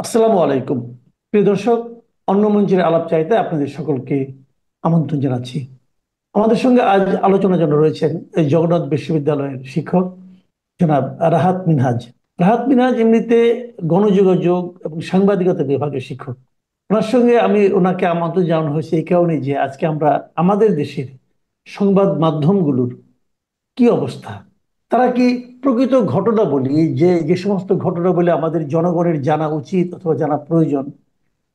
আসসালামু আলাইকুম। প্রিয় দর্শক, অন্য মঞ্চের আলাপ চাইতে আপনাদের সকলকে আমন্ত্রণ জানাচ্ছি। আমাদের সঙ্গে আজ আলোচনার জন্য রয়েছেন এই জগন্নাথ বিশ্ববিদ্যালয়ের শিক্ষক জনাব রাহাত মিনহাজ। রাহাত মিনহাজ এমনিতে গণযোগাযোগ এবং সাংবাদিকতা বিভাগের শিক্ষক। ওনার সঙ্গে ওনাকে আমন্ত্রণ জানানো হয়েছে এই কারণে যে আজকে আমরা আমাদের দেশের সংবাদ মাধ্যমগুলোর কি অবস্থা, তারা কি প্রকৃত ঘটনা বলি, যে যে সমস্ত ঘটনা বলে আমাদের জনগণের জানা উচিত অথবা জানা প্রয়োজন,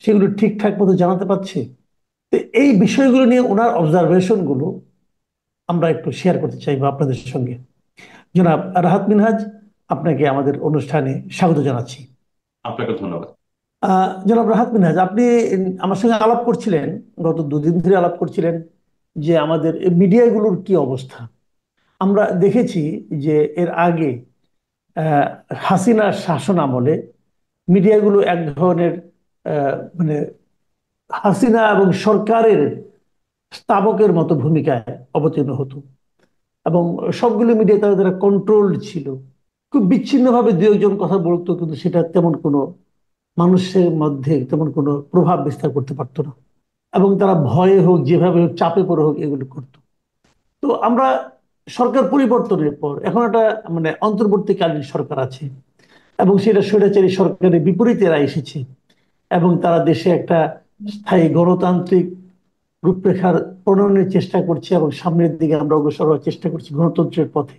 সেগুলো ঠিকঠাক মতো জানাতে পারছে? তো এই বিষয়গুলো নিয়ে ওনার অবজারভেশন গুলো আমরা একটু শেয়ার করতে চাইবো আপনাদের সঙ্গে। জনাব রাহাত মিনহাজ, আপনাকে আমাদের অনুষ্ঠানে স্বাগত জানাচ্ছি। আপনাকে ধন্যবাদ। জনাব রাহাত মিনহাজ, আপনি আমার সঙ্গে আলাপ করছিলেন, গত দুদিন ধরে আলাপ করছিলেন যে আমাদের মিডিয়াগুলোর কি অবস্থা। আমরা দেখেছি যে এর আগে আহ, হাসিনার শাসন আমলে মিডিয়াগুলো এক ধরনের মানে হাসিনা এবং সরকারের স্তাবকের মতো ভূমিকায় অবতীর্ণ হতো এবং সবগুলো মিডিয়া তাদের দ্বারা কন্ট্রোল ছিল। খুব বিচ্ছিন্নভাবে দু একজন কথা বলতো, কিন্তু সেটা তেমন কোনো মানুষের মধ্যে তেমন কোনো প্রভাব বিস্তার করতে পারতো না, এবং তারা ভয়ে হোক যেভাবে হোক চাপে পড়ে হোক এগুলো করতো। তো আমরা সরকার পরিবর্তনের পর এখন একটা অন্তর্বর্তীকালীন সরকার আছে এবং সেটা স্বৈরাচারী সরকারের বিপরীতে এরা এসেছে এবং তারা দেশে একটা স্থায়ী গণতান্ত্রিক রূপরেখার প্রণয়নের চেষ্টা করছে এবং সামনের দিকে আমরা অগ্রসর হওয়ার চেষ্টা করছি গণতন্ত্রের পথে।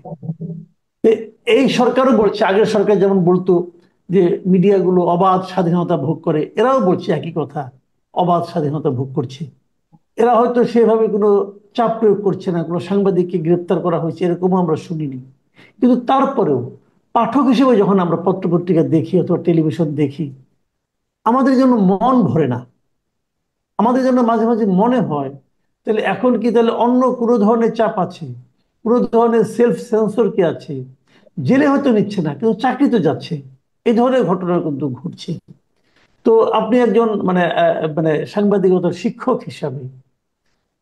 তো এই সরকারও বলছে, আগের সরকার যেমন বলতো যে মিডিয়াগুলো অবাধ স্বাধীনতা ভোগ করে, এরাও বলছে একই কথা, অবাধ স্বাধীনতা ভোগ করছে। এরা হয়তো সেভাবে কোনো চাপ প্রয়োগ করছে না, কোনো সাংবাদিককে গ্রেপ্তার করা হয়েছে এরকমও আমরা শুনিনি। কিন্তু তারপরেও পাঠক হিসেবে যখন আমরা পত্রপত্রিকা দেখি অথবা টেলিভিশন দেখি, আমাদের জন্য মন ভরে না। আমাদের জন্য মাঝে মাঝে মনে হয়, তাহলে এখন কি তাহলে অন্য কোনো ধরনের চাপ আছে, কোনো ধরনের সেলফ সেন্সর কি আছে? জেলে হয়তো নিচ্ছে না, কিন্তু চাকরি তো যাচ্ছে। এই ধরনের ঘটনা কিন্তু ঘটছে। তো আপনি একজন সাংবাদিকতার শিক্ষক হিসাবে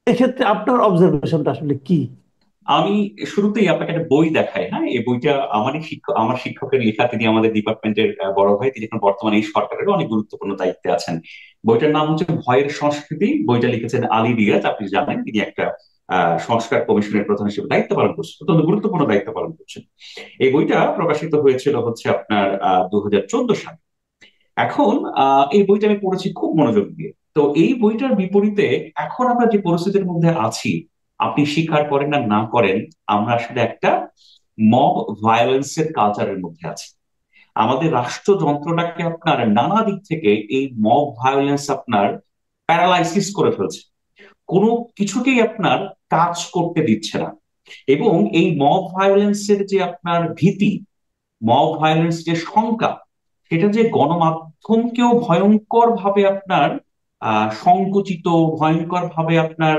এক্ষেত্রে আপনার অবজারভেশনটা আসলে কি? আমি শুরুতেই আপনাকে একটা বই দেখাই। হ্যাঁ, এই বইটা আমার শিক্ষকের লেখা। তিনি আমাদের ডিপার্টমেন্টের বড় ভাই। তিনি এখন বর্তমানে এই সরকারের অনেক গুরুত্বপূর্ণ দায়িত্বে আছেন। বইটার নাম হচ্ছে ভয়ের সংস্কৃতি। বইটা লিখেছেন আলী রিয়াজ। আপনি জানেন তিনি একটা সংস্কার কমিশনের প্রধান হিসেবে দায়িত্ব পালন করছেন, অত্যন্ত গুরুত্বপূর্ণ দায়িত্ব পালন করছেন। এই বইটা প্রকাশিত হয়েছিল হচ্ছে আপনার 2014 সালে। এখন এই বইটা আমি পড়েছি খুব মনোযোগ দিয়ে। তো এই বইটার বিপরীতে এখন আমরা যে পরিস্থিতির মধ্যে আছি, আপনি স্বীকার করেন আর না করেন, আমরা আসলে একটা মব ভায়োলেন্সের কালচারের মধ্যে আছি। আমাদের রাষ্ট্রযন্ত্রটাকে আপনার নানা দিক থেকে এই মব ভায়োলেন্স আপনার প্যারালাইসিস করে ফেলছে। কোনো কিছুকেই আপনার কাজ করতে দিচ্ছে না। এবং এই মব ভায়োলেন্সের যে আপনার ভীতি, মব ভায়োলেন্স যে শঙ্কা, সেটা যে গণমাধ্যমকেও ভয়ঙ্কর ভাবে আপনার সংকুচিত, ভয়ঙ্কর ভাবে আপনার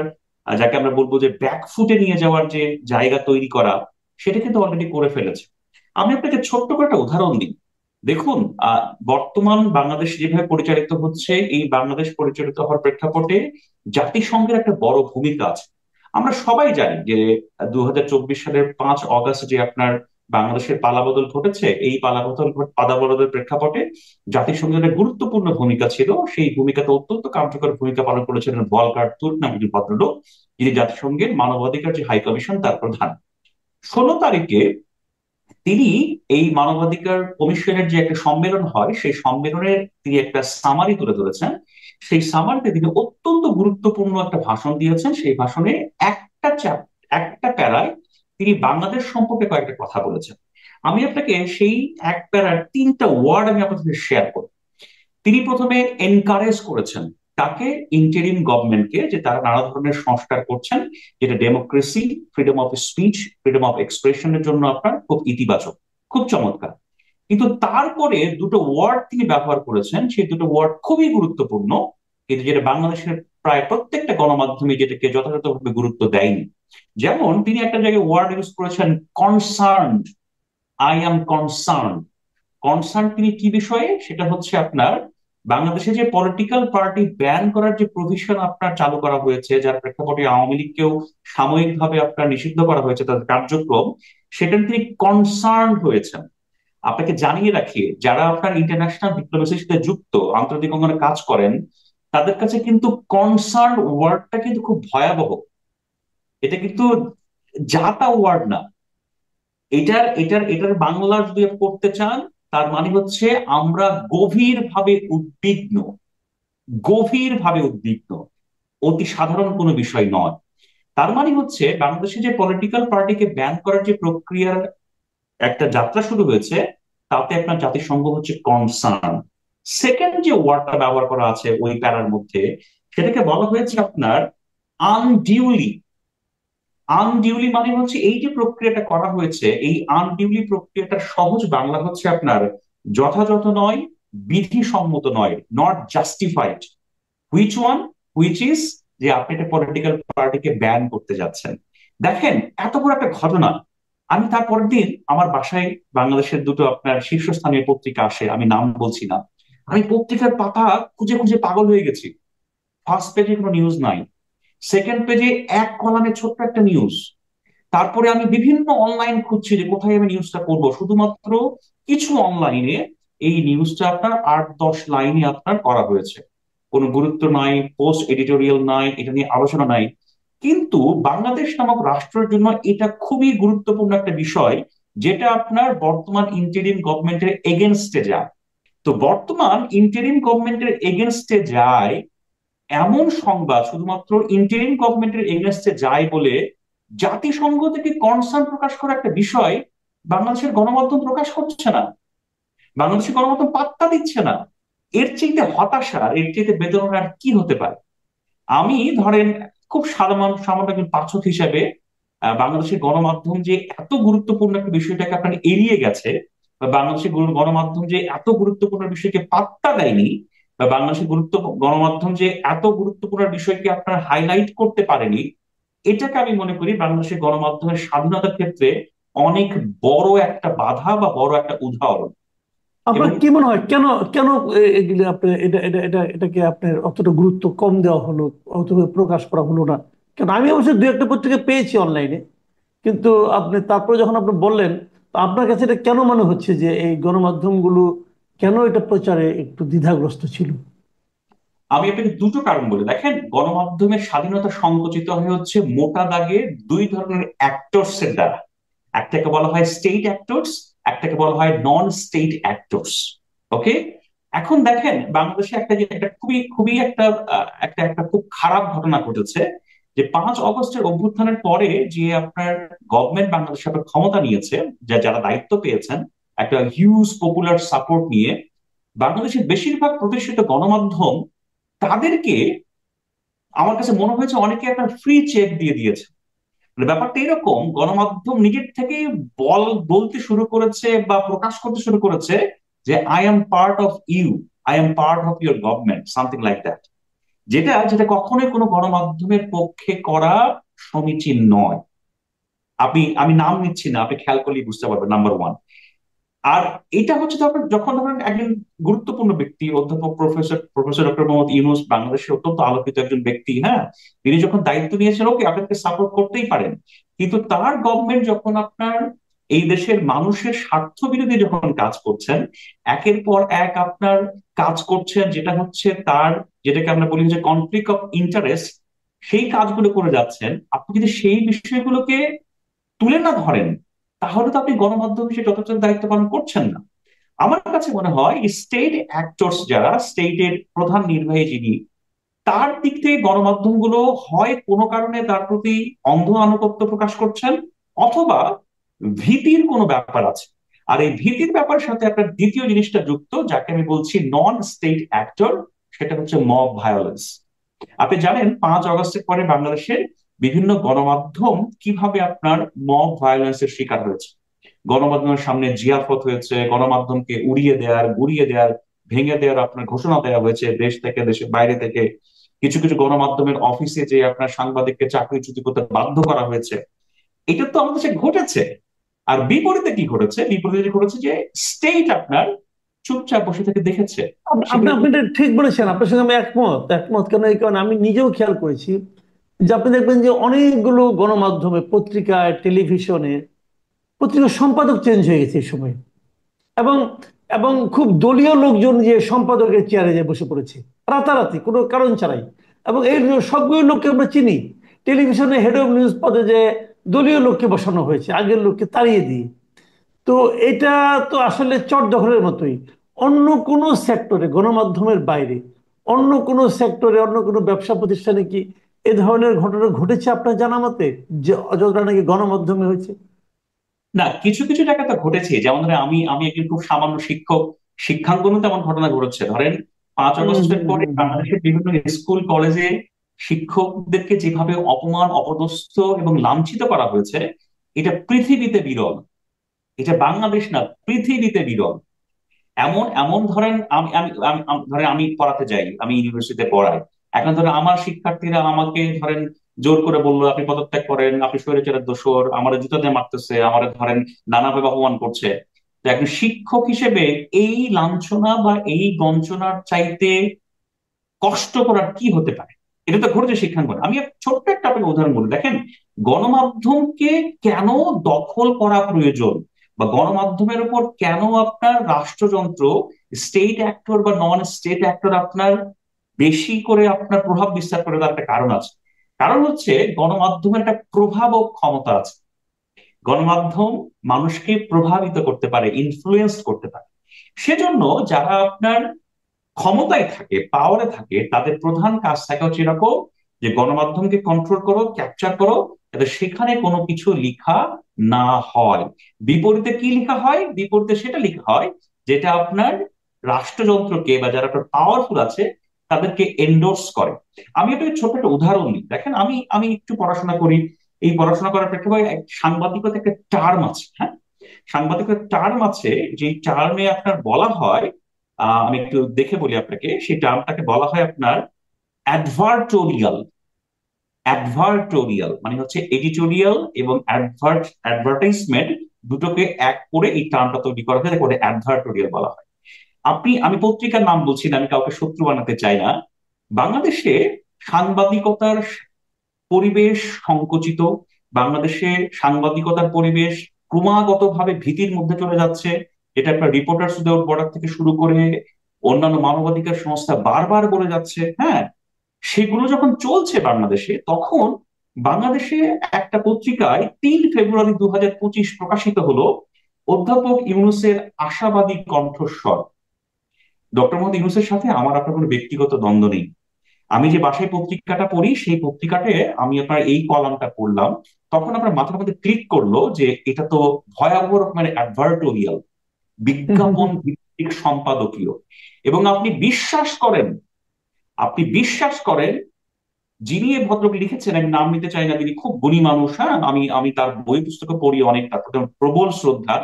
যাকে আমরা বলবো যে ব্যাকফুটে নিয়ে যাওয়ার যে জায়গা তৈরি করা, সেটা কিন্তু অলরেডি করে ফেলেছে। আমি আপনাকে ছোট্ট করে একটা উদাহরণ দিই। দেখুন, আহ বর্তমান বাংলাদেশ যেভাবে পরিচালিত হচ্ছে, এই বাংলাদেশ পরিচালিত হওয়ার প্রেক্ষাপটে জাতিসংঘের একটা বড় ভূমিকা আছে। আমরা সবাই জানি যে 2024 সালের 5 অগাস্ট যে আপনার বাংলাদেশের পালাবদল ঘটেছে, এই পালাবদলের প্রেক্ষাপটে জাতিসংঘের একটা গুরুত্বপূর্ণ ভূমিকা ছিল। সেই ভূমিকাতে অত্যন্ত কার্যকর ভূমিকা পালন করেছিলেন ভলকার তুর্ক নামে একজন ভদ্রলোক, যিনি জাতিসংঘের মানবাধিকার যে হাই কমিশন তার প্রধান। 16 তারিখে তিনি এই মানবাধিকার কমিশনের যে একটা সম্মেলন হয়, সেই সম্মেলনের তিনি একটা সামারি তুলে ধরেছেন। সেই সামারিতে তিনি অত্যন্ত গুরুত্বপূর্ণ একটা ভাষণ দিয়েছেন। সেই ভাষণে একটা প্যারায় তিনি বাংলাদেশ সম্পর্কে কয়েকটা কথা বলেছেন। আমি আপনাকে সেই এক প্যারার 3টা ওয়ার্ড আমি আপনাদের সাথে শেয়ার করব। তিনি প্রথমে এনকারেজ করেছেন তাকে, ইন্টারিম গভর্নমেন্টকে, যে তারা নানা ধরনের সংস্কার করছেন, যেটা democracy, freedom of speech, freedom of এক্সপ্রেশনের জন্য আপনার খুব ইতিবাচক, খুব চমৎকার। কিন্তু তারপরে দুটো ওয়ার্ড তিনি ব্যবহার করেছেন, সেই দুটো ওয়ার্ড খুবই গুরুত্বপূর্ণ, কিন্তু যেটা বাংলাদেশের প্রায় প্রত্যেকটা গণমাধ্যমে যেটাকে যথাযথভাবে গুরুত্ব দেয়নি। যেমন তিনি একটা জায়গায় ওয়ার্ড ইউজ করেছেন, concern. I am concern. Concern তিনি কি বিষয়ে, সেটা হচ্ছে আপনার বাংলাদেশে যে পলিটিক্যাল পার্টি ব্যান করার যে প্রভিশন আপনার চালু করা হয়েছে, যার প্রেক্ষাপটে আওয়ামী লীগকেও সাময়িকভাবে আপনার নিষিদ্ধ করা হয়েছে তাদের কার্যক্রম, সেটা তিনি কনসার্ন হয়েছেন। আপনাকে জানিয়ে রাখি, যারা আপনার ইন্টারন্যাশনাল ডিপ্লোমেসির সাথে যুক্ত, আন্তর্জাতিক অঙ্গনে কাজ করেন, তাদের কাছে কিন্তু কনসার্ন ওয়ার্ডটা কিন্তু খুব ভয়াবহ। এটা কিন্তু যা তা ওয়ার্ড না। এটার বাংলা যদি আপনি করতে চান, তার মানে হচ্ছে আমরা গভীরভাবে উদ্বিগ্ন, গভীরভাবে উদ্বিগ্ন। অতি সাধারণ কোনো বিষয় নয়। তার মানে হচ্ছে বাংলাদেশে যে পলিটিক্যাল পার্টিকে ব্যান করার যে প্রক্রিয়ার একটা যাত্রা শুরু হয়েছে, তাতে আপনার জাতিসংঘ হচ্ছে কনসার্ন। সেকেন্ড যে ওয়ার্ডটা ব্যবহার করা আছে ওই প্যারার মধ্যে, সেটাকে বলা হয়েছে আপনার আনডিউলি। আনডিউলি মানে হচ্ছে এই যে প্রক্রিয়াটা করা হয়েছে, এই আনডিউলি প্রক্রিয়াটার সহজ বাংলা হচ্ছে আপনার যথাযথ নয়, বিধিসম্মত নয়, not justified. Which one? Which is যে আপনি একটা পলিটিক্যাল পার্টিকে ব্যান করতে যাচ্ছেন। দেখেন, এত বড় একটা ঘটনা। আমি তারপরের দিন আমার বাসায় বাংলাদেশের দুটো আপনার শীর্ষস্থানীয় পত্রিকা আসে, আমি নাম বলছি না। আমি পত্রিকার পাতা খুঁজে খুঁজে পাগল হয়ে গেছি। ফার্স্ট পেজে কোনো নিউজ নাই, সেকেন্ড পেজে এক কলামে ছোট্ট একটা নিউজ। তারপরে আমি বিভিন্ন অনলাইন খুঁজছি যে কোথায় আমি নিউজটা করবো, শুধুমাত্র কিছু অনলাইনে এই নিউজটা আপনার 8-10 লাইনে আপনার করা হয়েছে। কোনো গুরুত্ব নাই, পোস্ট এডিটোরিয়াল নাই, এটা নিয়ে আলোচনা নাই। কিন্তু বাংলাদেশ নামক রাষ্ট্রের জন্য এটা খুবই গুরুত্বপূর্ণ একটা বিষয়, যেটা আপনার বর্তমান ইন্টারিম গভর্নমেন্টের এগেনস্টে যায়। তো বর্তমান ইন্টারিম গভর্নমেন্টের এগেনস্টে যায় এমন সংবাদ শুধুমাত্র ইন্টারিম গভর্নমেন্টের এগেনস্টে যায় বলে জাতিসংঘ থেকে কনসার্ন প্রকাশ করা একটা বিষয় বাংলাদেশের গণমাধ্যম প্রকাশ করছে না, বাংলাদেশের গণমাধ্যম পাত্তা দিচ্ছে না। এর চাইতে হতাশার, এর চাইতে বেদনার আর কি হতে পারে? আমি ধরেন খুব সাধারণ সামান্য একজন পাঠক হিসেবে বাংলাদেশের গণমাধ্যম যে এত গুরুত্বপূর্ণ একটা বিষয়টাকে আপনার এড়িয়ে গেছে, বা বাংলাদেশের গণমাধ্যম যে এত গুরুত্বপূর্ণ বিষয়কে পাত্তা দেয়নি, বা বাংলাদেশের গণমাধ্যম যে এত গুরুত্বপূর্ণ বিষয়কে আপনার হাইলাইট করতে পারেনি, এটাকে আমি মনে করি বাংলাদেশের গণমাধ্যমের স্বাধীনতার ক্ষেত্রে অনেক বড় একটা বাধা বা বড় একটা উদাহরণ। আপনার এবং কি মনে হয় কেন, কেন এগুলি আপনার এটাকে আপনার অতটা গুরুত্ব কম দেওয়া হলো, অথবা প্রকাশ করা হলো না কেন? আমি অবশ্য দু একটা পত্রিকা পেয়েছি অনলাইনে, কিন্তু আপনি তারপরে যখন আপনি বললেন, তো আপনার কাছে এটা কেন মনে হচ্ছে যে এই গণমাধ্যমগুলো কেন এটা প্রচারে একটু দ্বিধাগ্রস্ত ছিল? আমি আপনাকে দুটো কারণ বলি। দেখেন, গণমাধ্যমের স্বাধীনতা সংকুচিত হয়ে হচ্ছে মোটা দাগে দুই ধরনের অ্যাক্টরস এর দ্বারা। একটাকে বলা হয় স্টেট অ্যাক্টরস, একটাকে বলা হয় নন স্টেট অ্যাক্টরস। ওকে। এখন দেখেন, বাংলাদেশে একটা খুবই খুবই একটা খুব খারাপ ঘটনা ঘটেছে, যে 5 আগস্টের অভ্যুত্থানের পরে যে আপনার গভর্নমেন্ট বাংলাদেশে আপনার ক্ষমতা নিয়েছে, যারা দায়িত্ব পেয়েছেন একটা হিউজ পপুলার সাপোর্ট নিয়ে, বাংলাদেশের বেশিরভাগ প্রতিষ্ঠিত গণমাধ্যম তাদেরকে আমার কাছে মনে হয়েছে অনেকে একটা ফ্রি চেক দিয়ে দিয়েছে। মানে ব্যাপারটা এরকম, গণমাধ্যম নিজের থেকে বলতে শুরু করেছে বা প্রকাশ করতে শুরু করেছে যে I am part of you, I am part of your government, something like that. যেটা যেটা কখনোই কোনো গণমাধ্যমের পক্ষে করা সমীচীন নয়। আমি নাম নিচ্ছি না, আপনি খেয়াল করলেই বুঝতে পারবেন, নাম্বার ওয়ান। আর এটা হচ্ছে যখন ধরেন একজন গুরুত্বপূর্ণ ব্যক্তি, অধ্যাপক প্রফেসর ডক্টর মোহাম্মদ ইউনূস, বাংলাদেশের অত্যন্ত আলোকিত একজন ব্যক্তি, হ্যাঁ, তিনি যখন দায়িত্ব নিয়েছেন, ওকে, আপনাকে সাপোর্ট করতেই পারেন। কিন্তু তার গভর্নমেন্ট যখন আপনার এই দেশের মানুষের স্বার্থ বিরোধী যখন কাজ করছেন, একের পর এক আপনার কাজ করছেন, যেটা হচ্ছে তার, যেটাকে আমরা বলি যে কনফ্লিক্ট অফ ইন্টারেস্ট, সেই কাজগুলো করে যাচ্ছেন, আপনি যদি সেই বিষয়গুলোকে তুলে না ধরেন, তাহলে তো আপনি গণমাধ্যম হিসেবে যথাযথ দায়িত্ব পালন করছেন না। আমার কাছে মনে হয় স্টেট অ্যাক্টরস, যারা স্টেটের প্রধান নির্বাহী যিনি, তার দিক থেকে গণমাধ্যমগুলো হয় কোনো কারণে তার প্রতি অন্ধ আনুগত্য প্রকাশ করছেন, অথবা ভীতির কোনো ব্যাপার আছে। আর এই ভীতির ব্যাপারের সাথে একটা দ্বিতীয় জিনিসটা যুক্ত, যাকে আমি বলছি নন স্টেট অ্যাক্টর, সেটা হচ্ছে মব ভায়োলেন্স। আপনি জানেন 5 আগস্টের পরে বাংলাদেশের বিভিন্ন গণমাধ্যম কিভাবে আপনার মব ভায়োলেন্সের শিকার হয়েছে। গণমাধ্যমের সামনে জিয়াফত হয়েছে, গণমাধ্যমকে উড়িয়ে দেওয়ার, গুড়িয়ে দেওয়ার, ভেঙে দেওয়ার আপনার ঘোষণা দেওয়া হয়েছে দেশ থেকে, দেশের বাইরে থেকে। কিছু কিছু গণমাধ্যমের অফিসে যে আপনার সাংবাদিককে চাকরিচ্যুত করতে বাধ্য করা হয়েছে। এটা তো আমাদের দেশে ঘটেছে। আর বিপরীতে কি ঘটেছে? বিপরীতে ঘটেছে যে স্টেট আপনার চুপচাপ বসে থেকে দেখেছে আপনি সেগুলো। আপনি এটা ঠিক বলেছেন, আপনার সঙ্গে আমি একমত। একমত কেন? এই কারণে আমি নিজেও খেয়াল করেছি যে আপনি দেখবেন যে অনেকগুলো গণমাধ্যমে, পত্রিকায়, টেলিভিশনে, পত্রিকার সম্পাদক চেঞ্জ হয়ে গেছে এই সময়। এবং এবং খুব দলীয় লোকজন যে সম্পাদকের চেয়ারে যে বসে পড়েছে রাতারাতি কোনো কারণ ছাড়াই। এবং এই সবগুলো লোককে আমরা চিনি। টেলিভিশনে হেড অফ নিউজ পদে যে দলীয় লোককে বসানো হয়েছে আগের লোককে তাড়িয়ে দিয়ে। তো এটা তো আসলে চট দখলের মতোই। অন্য কোনো সেক্টরে, গণমাধ্যমের বাইরে অন্য কোনো সেক্টরে, অন্য কোনো ব্যবসা প্রতিষ্ঠানে কি এ ধরনের ঘটনা ঘটেছে আপনার জানা মতে, যে যতটা নাকি গণমাধ্যমে হয়েছে? না, কিছু কিছু জায়গায় তো ঘটেছে। যেমন ধরেন আমি আমি একজন খুব সামান্য শিক্ষক, শিক্ষাঙ্গনে তেমন ঘটনা ঘটেছে। ধরেন 5 আগস্টের পরে বাংলাদেশের বিভিন্ন স্কুল কলেজে শিক্ষকদেরকে যেভাবে অপমান, অপদস্থ এবং লাঞ্ছিত করা হয়েছে, এটা পৃথিবীতে বিরল। এটা বাংলাদেশ না, পৃথিবীতে বিরল। এমন এমন ধরেন আমি আমি আমি- আম- ধরেন আমি পড়াতে যাই, আমি ইউনিভার্সিটিতে পড়াই। এখন ধরেন আমার শিক্ষার্থীরা আমাকে ধরেন জোর করে বললো আপনি পদত্যাগ করেন, আপনি স্বৈরাচারের দোসর, আমার জুতা দিয়ে মারতেছে, আমার ধরেন নানাভাবে অপমান করছে। তো একজন শিক্ষক হিসেবে এই লাঞ্ছনা বা এই বঞ্চনার চাইতে কষ্ট করার কি হতে পারে? এটা তো ঘটেছে শিক্ষাঙ্গনে। আমি ছোট্ট একটা আপনাকে উদাহরণ বলি, দেখেন গণমাধ্যমকে কেন দখল করা প্রয়োজন, বা গণমাধ্যমের উপর কেন আপনার রাষ্ট্রযন্ত্র, স্টেট অ্যাক্টর বা নন স্টেট অ্যাক্টর আপনার বেশি করে আপনার প্রভাব বিস্তার করে, তার একটা কারণ আছে। কারণ হচ্ছে গণমাধ্যমের একটা প্রভাব ও ক্ষমতা আছে। গণমাধ্যম মানুষকে প্রভাবিত করতে পারে, ইনফ্লুয়েন্স করতে পারে। সেজন্য যারা আপনার ক্ষমতায় থাকে, পাওয়ারে থাকে, তাদের প্রধান কাজ থাকে হচ্ছে এরকম, যে গণমাধ্যমকে কন্ট্রোল করো, ক্যাপচার করো, যাতে সেখানে কোনো কিছু লিখা না হয়। বিপরীতে কি লেখা হয়? বিপরীতে সেটা লেখা হয় যেটা আপনার রাষ্ট্রযন্ত্রকে বা যারা আপনার পাওয়ারফুল আছে তাদেরকে এন্ডোর্স করে। আমি একটা ছোট একটা উদাহরণ নিই। দেখেন আমি আমি একটু পড়াশোনা করি। এই পড়াশোনা করার প্রেক্ষাপটে সাংবাদিকতা একটা টার্ম আছে, হ্যাঁ। সাংবাদিকতার টার্ম আছে, যে টার্মে আপনার বলা হয়, আমি একটু দেখে বলি আপনাকে, সেই টার্মটাকে বলা হয় আপনার অ্যাডভার্টোরিয়াল। অ্যাডভার্টোরিয়াল মানে হচ্ছে এডিটোরিয়াল এবং অ্যাডভার্টাইজমেন্ট দুটোকে এক করে এই টার্মটা তৈরি করা হয়, তাকে অ্যাডভার্টোরিয়াল বলা হয়। আমি পত্রিকার নাম বলছি না, আমি কাউকে শত্রু বানাতে চাই না। বাংলাদেশে সাংবাদিকতার পরিবেশ সংকুচিত। বাংলাদেশে সাংবাদিকতার পরিবেশ ক্রমাগতভাবে ভীতির মধ্যে চলে যাচ্ছে। এটা একটা রিপোর্টার্স উইদাউট বর্ডার থেকে শুরু করে অন্যান্য মানবাধিকার সংস্থা বারবার বলে যাচ্ছে, হ্যাঁ। সেগুলো যখন চলছে বাংলাদেশে, তখন বাংলাদেশে একটা পত্রিকায় 3 ফেব্রুয়ারি 2025 প্রকাশিত হলো অধ্যাপক ইউনূসের আশাবাদী কণ্ঠস্বর। ডক্টর মোহাম্মদ ইউনূসের সাথে আমার আপনার কোনো ব্যক্তিগত দ্বন্দ্ব নেই। আমি যে বাসায় পত্রিকাটা পড়ি, সেই পত্রিকাতে আমি আপনার এই কলামটা পড়লাম, তখন আপনার মাথার মধ্যে ক্লিক করলো যে এটা তো ভয়াবহ রকমের অ্যাডভার্টোরিয়াল, বিজ্ঞাপন ভিত্তিক সম্পাদকীয়। এবং আপনি বিশ্বাস করেন, যিনি এই ভদ্রলোক লিখেছেন, আমি নাম নিতে চাই না, তিনি খুব গুণী মানুষ, হ্যাঁ। আমি তার বই পুস্তক পড়ি অনেক, তার প্রতি আমার প্রবল শ্রদ্ধা।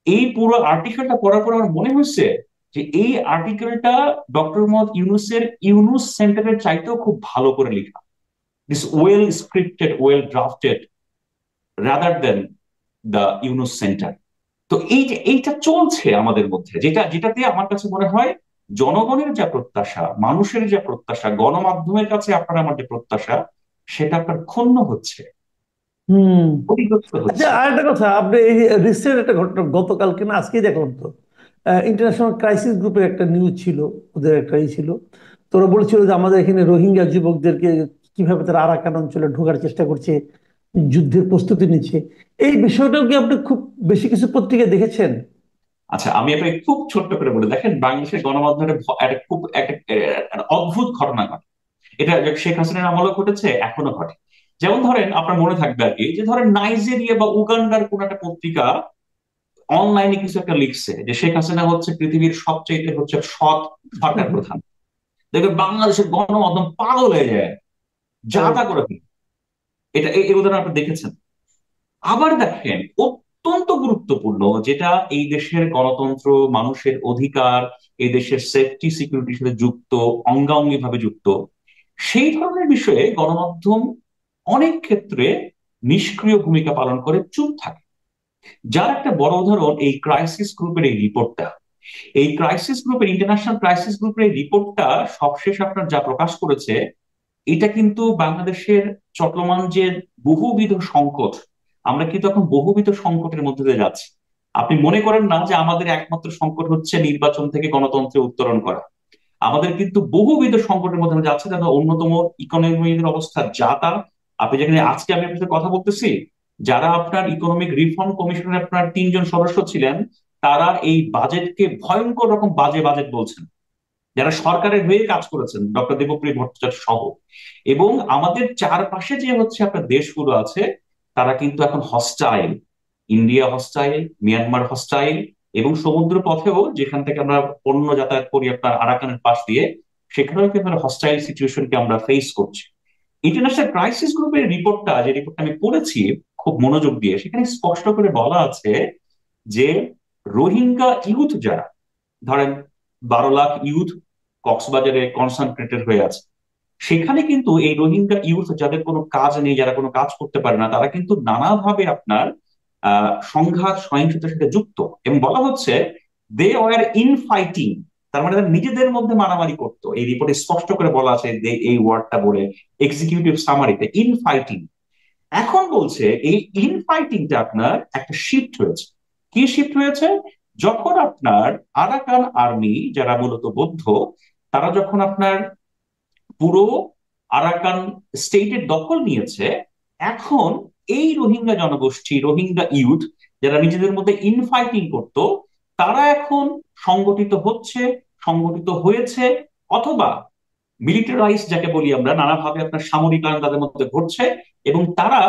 এই পুরো আর্টিকেলটা পড়ার পর আমার মনে হয়েছে যে এই আর্টিকেলটা ডক্টর মোহাম্মদ ইউনূসের ইউনূস সেন্টারের চাইতেও খুব ভালো করে লেখা। This well scripted, well drafted, rather than the Yunus centre. তো এই যে এইটা চলছে আমাদের মধ্যে, যেটাতে আমার কাছে মনে হয় জনগণের যা প্রত্যাশা, মানুষের যা প্রত্যাশা, গণমাধ্যমের কাছে আপনার আমার যে প্রত্যাশা, সেটা আপনার ক্ষুণ্ণ হচ্ছে, হুম। ক্ষতিগ্রস্ত আচ্ছা, হচ্ছে। আরেকটা কথা, আপনি এই রিসেন্ট একটা ঘটনা গতকালকে না আজকেই দেখলাম তো, ইন্টারন্যাশনাল ক্রাইসিস গ্রুপের একটা নিউজ ছিল, ওদের একটা ছিল। তো ওরা বলছিল যে আমাদের এখানে রোহিঙ্গা যুবকদেরকে কিভাবে তারা আরাকান অঞ্চলে ঢোকার চেষ্টা করছে, যুদ্ধের প্রস্তুতি নিচ্ছে। এই বিষয়টাও কি আপনি খুব বেশি কিছু পত্রিকা দেখেছেন? আচ্ছা, আমি আপনাকে খুব ছোট্ট করে বলি, দেখেন বাংলাদেশের গণমাধ্যমের একটা খুব একটা অদ্ভুত ঘটনা ঘটে। এটা শেখ হাসিনার আমলেও ঘটেছে, এখনো ঘটে। যেমন ধরেন আপনার মনে থাকবে আর কি, যে ধরেন নাইজেরিয়া বা উগান্ডার কোন একটা পত্রিকা অনলাইনে কিছু একটা লিখছে যে শেখ হাসিনা হচ্ছে পৃথিবীর সবচেয়ে হচ্ছে সৎ সরকার প্রধান। দেখবেন বাংলাদেশের গণমাধ্যম পাগল হয়ে যায়, যা তা রাইট। করে ফেলে। এই উদাহরণ আপনি দেখেছেন। আবার দেখেন অত্যন্ত গুরুত্বপূর্ণ, যেটা এই দেশের গণতন্ত্র, মানুষের অধিকার, এই দেশের সেফটি সিকিউরিটির সাথে যুক্ত, অঙ্গাঙ্গি ভাবে যুক্ত, সেই ধরনের বিষয়ে গণমাধ্যম অনেক ক্ষেত্রে নিষ্ক্রিয় ভূমিকা পালন করে, চুপ থাকে। যার একটা বড় উদাহরণ এই ক্রাইসিস গ্রুপের এই রিপোর্টটা। এই ক্রাইসিস গ্রুপের, ইন্টারন্যাশনাল ক্রাইসিস গ্রুপের এই রিপোর্টটা সবশেষ আপনার যা প্রকাশ করেছে, এটা কিন্তু বাংলাদেশের চলমান যে বহুবিধ সংকট, আমরা কিন্তু এখন বহুবিধ সংকটের মধ্যে দিয়ে যাচ্ছি। আপনি মনে করেন না যে আমাদের একমাত্র সংকট হচ্ছে নির্বাচন থেকে গণতন্ত্রে উত্তরণ করা। আমাদের কিন্তু বহুবিধ সংকটের মধ্যে আমরা যাচ্ছি, তার অন্যতম ইকোনমির অবস্থা যা তা। আপনি যেখানে আজকে আমি আপনার সাথে কথা বলতেছি, যারা আপনার ইকোনমিক রিফর্ম কমিশনের আপনার 3 জন সদস্য ছিলেন, তারা এই বাজেটকে ভয়ঙ্কর রকম বাজে বাজেট বলছেন, যারা সরকারের হয়ে কাজ করেছেন, ডক্টর দেবপ্রিয় ভট্টাচার্য সহ। এবং আমাদের চারপাশে যে হচ্ছে আপনার দেশগুলো আছে, তারা কিন্তু এখন hostile. India hostile, Myanmar hostile, এবং সমুদ্র পথেও যেখান থেকে আমরা পণ্য যাতায়াত করি আপনার আরাকানের পাশ দিয়ে, সেখানেও কিন্তু হস্টাইল সিচুয়েশনকে আমরা ফেস করছি। ইন্টারন্যাশনাল ক্রাইসিস গ্রুপের রিপোর্টটা, যে রিপোর্টটা আমি পড়েছি খুব মনোযোগ দিয়ে, সেখানে স্পষ্ট করে বলা আছে যে রোহিঙ্গা ইউথ যারা, ধরেন 12 লাখ ইউথ কক্সবাজারে কনসেন্ট্রেটেড হয়ে আছে, সেখানে কিন্তু এই রোহিঙ্গা ইউথ যাদের কোনো কাজ নেই, যারা কোনো কাজ করতে পারে না, তারা কিন্তু নানাভাবে আপনার সংঘাত সহিংসতার সাথে যুক্ত। এবং বলা হচ্ছে দে ওয়ার ইন ফাইটিং, তার মানে তারা নিজেদের মধ্যে মারামারি করতো। এই রিপোর্টে স্পষ্ট করে বলা আছে এই ওয়ার্ডটা বলে, এক্সিকিউটিভ সামারিতে, ইন ফাইটিং। এখন বলছে এই ইন ফাইটিংটা আপনার একটা শিফট হয়েছে। কি শিফট হয়েছে? যখন আপনার আরাকান আর্মি, যারা মূলত বৌদ্ধ, তারা যখন আপনার পুরো আরাকান স্টেটের দখল নিয়েছে, এখন এই রোহিঙ্গা জনগোষ্ঠী, রোহিঙ্গা ইউথ, যারা নিজেদের মধ্যে ইনফাইটিং করত, তারা এখন সংগঠিত হচ্ছে, সংগঠিত হয়েছে, অথবা মিলিটারাইজ যাকে বলি আমরা, নানাভাবে আপনার সামরিকায়ন তাদের মধ্যে ঘটছে, এবং তারা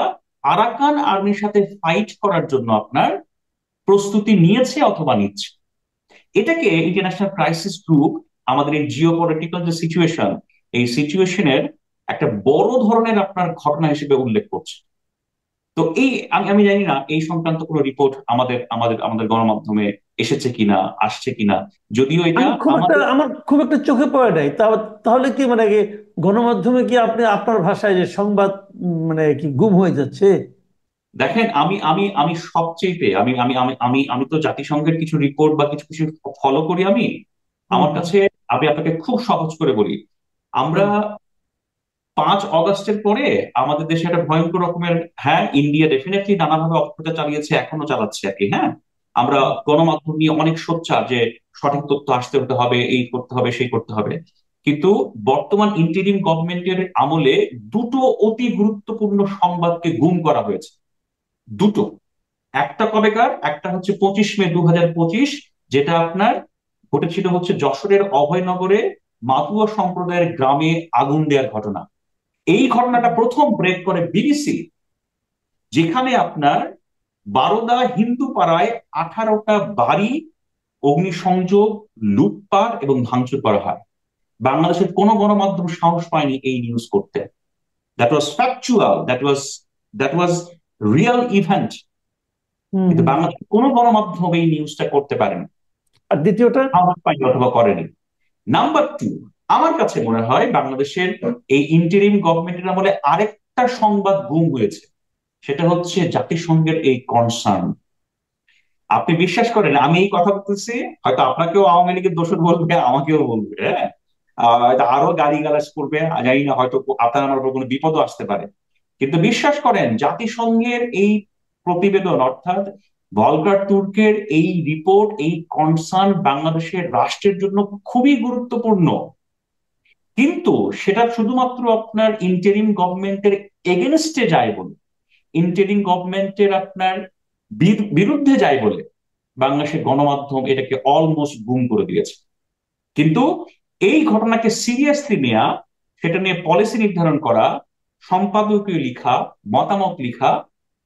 আরাকান আর্মির সাথে ফাইট করার জন্য আপনার প্রস্তুতি নিয়েছে অথবা নিচ্ছে। এটাকে ইন্টারন্যাশনাল ক্রাইসিস গ্রুপ আমাদের এই জিও পলিটিক্যাল যে সিচুয়েশন, এই সিচুয়েশনের একটা বড় ধরনের আপনার ঘটনা হিসেবে উল্লেখ করছে। তো এই আমি আমি জানি না এই সংক্রান্ত কোনো রিপোর্ট আমাদের আমাদের আমাদের গণমাধ্যমে এসেছে কিনা, আসছে কিনা, যদিও এটা আমাদের। আমার খুব একটা চোখে পড়ে নাই। তাহলে কি মানে কি গণমাধ্যমে কি আপনি আপনার ভাষায় যে সংবাদ মানে কি গুম হয়ে যাচ্ছে? দেখেন, আমি আমি আমি সবচেয়ে আমি আমি আমি আমি আমি তো জাতিসংঘের কিছু রিপোর্ট বা কিছু কিছু ফলো করি আমি। হুম, আমার হুম, কাছে, আমি আপনাকে খুব সহজ করে বলি, আমরা হুম। 5 অগাস্টের পরে আমাদের দেশে একটা ভয়ঙ্কর রকমের, হ্যাঁ ইন্ডিয়া ডেফিনেটলি নানাভাবে অপপ্রচার চালিয়েছে, এখনো চালাচ্ছে আর কি, হ্যাঁ। আমরা হুম। গণমাধ্যম নিয়ে অনেক সোচ্চার যে সঠিক তথ্য আসতে হতে হবে, এই করতে হবে, সেই করতে হবে। কিন্তু বর্তমান ইন্টারিম গভর্নমেন্টের আমলে দুটো অতি গুরুত্বপূর্ণ সংবাদকে গুম করা হয়েছে। দুটো। একটা কবেকার, একটা হচ্ছে 25 মে 2025, যেটা আপনার ঘটেছিল হচ্ছে যশোরের অভয়নগরে মাতুয়া সম্প্রদায়ের গ্রামে আগুন দেওয়ার ঘটনা। এই ঘটনাটা প্রথম ব্রেক করে বিবিসি, যেখানে আপনার বারোদা হিন্দু পাড়ায় 18টা বাড়ি অগ্নিসংযোগ, লুটপাট এবং ভাঙচুর করা হয়। বাংলাদেশের কোনো গণমাধ্যম সাহস পায়নি এই নিউজ করতে। That was factual, that was real event. Hmm, কিন্তু হুম। বাংলাদেশের কোনো গণমাধ্যম এই নিউজটা করতে পারেনি, আর দ্বিতীয়টা? সাহস পায়নি অথবা করেনি। নাম্বার টু, আমার কাছে মনে হয় বাংলাদেশের এই ইন্টারিম গভর্নমেন্টের আমলে আরেকটা সংবাদ গুম হয়েছে। সেটা হচ্ছে জাতিসংঘের এই কনসার্ন। আপনি বিশ্বাস করেন, আমি এই কথা বলতেছি, হয়তো আপনাকেও আওয়ামী লীগের দোষর বলবে, আমাকেও বলবে, হ্যাঁ, হয়তো আরো গালিগালাজ করবে, জানি না, হয়তো আপনার আমার উপর কোনো বিপদও আসতে পারে। কিন্তু বিশ্বাস করেন, জাতিসংঘের এই প্রতিবেদন, অর্থাৎ ভলকার তুর্কের এই রিপোর্ট, এই কনসার্ন বাংলাদেশের রাষ্ট্রের জন্য খুবই গুরুত্বপূর্ণ। কিন্তু সেটা শুধুমাত্র আপনার ইন্টারিম গভর্নমেন্টের এগেনস্টে যায় বলে, ইন্টারিম গভর্নমেন্টের আপনার বিরুদ্ধে যায় বলে বাংলাদেশের গণমাধ্যম এটাকে অলমোস্ট গুম করে দিয়েছে। কিন্তু এই ঘটনাকে সিরিয়াসলি নেওয়া, সেটা নিয়ে পলিসি নির্ধারণ করা, সম্পাদকীয় লিখা, মতামত লিখা,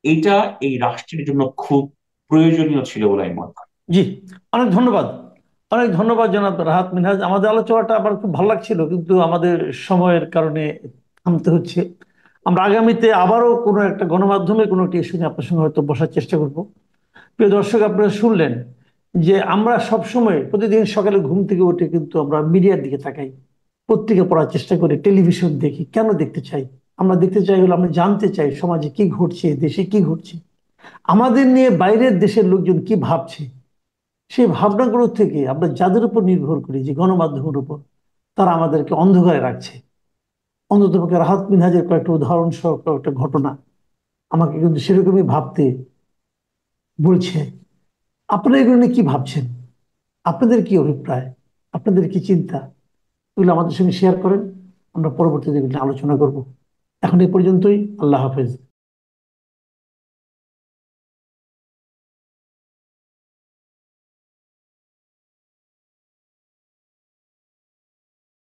এটা এই রাষ্ট্রের জন্য খুব প্রয়োজনীয় ছিল বলে আমি মনে করি। জি, অনেক ধন্যবাদ। অনেক ধন্যবাদ জনাব রাহাত মিনহাজ। আমাদের আলোচনাটা আমার খুব ভালো লাগছিল, কিন্তু আমাদের সময়ের কারণে থামতে হচ্ছে। আমরা আগামীতে আবারও কোনো একটা গণমাধ্যমে কোনো একটি ইস্যু নিয়ে আপনার সঙ্গে হয়তো বসার চেষ্টা করব। প্রিয় দর্শক, আপনারা শুনলেন যে আমরা সব সময় প্রতিদিন সকালে ঘুম থেকে উঠে কিন্তু আমরা মিডিয়ার দিকে তাকাই, পত্রিকা পড়ার চেষ্টা করি, টেলিভিশন দেখি। কেন দেখতে চাই? আমরা দেখতে চাই হলো আমরা জানতে চাই সমাজে কি ঘটছে, দেশে কি ঘটছে, আমাদের নিয়ে বাইরের দেশের লোকজন কি ভাবছে। সেই ভাবনাগুলো থেকে আমরা যাদের উপর নির্ভর করি, যে গণমাধ্যমের উপর, তারা আমাদেরকে অন্ধকারে রাখছে। অন্ততপক্ষে রাহাত মিনহাজের কয়েকটা উদাহরণ সহ কয়েকটা ঘটনা আমাকে কিন্তু সেরকমই ভাবতে বলছে। আপনারা এগুলো নিয়ে কি ভাবছেন? আপনাদের কি অভিপ্রায়? আপনাদের কি চিন্তা? এগুলো আমাদের সঙ্গে শেয়ার করেন। আমরা পরবর্তীতে এগুলো নিয়ে আলোচনা করব। এখন এই পর্যন্তই। আল্লাহ হাফেজ।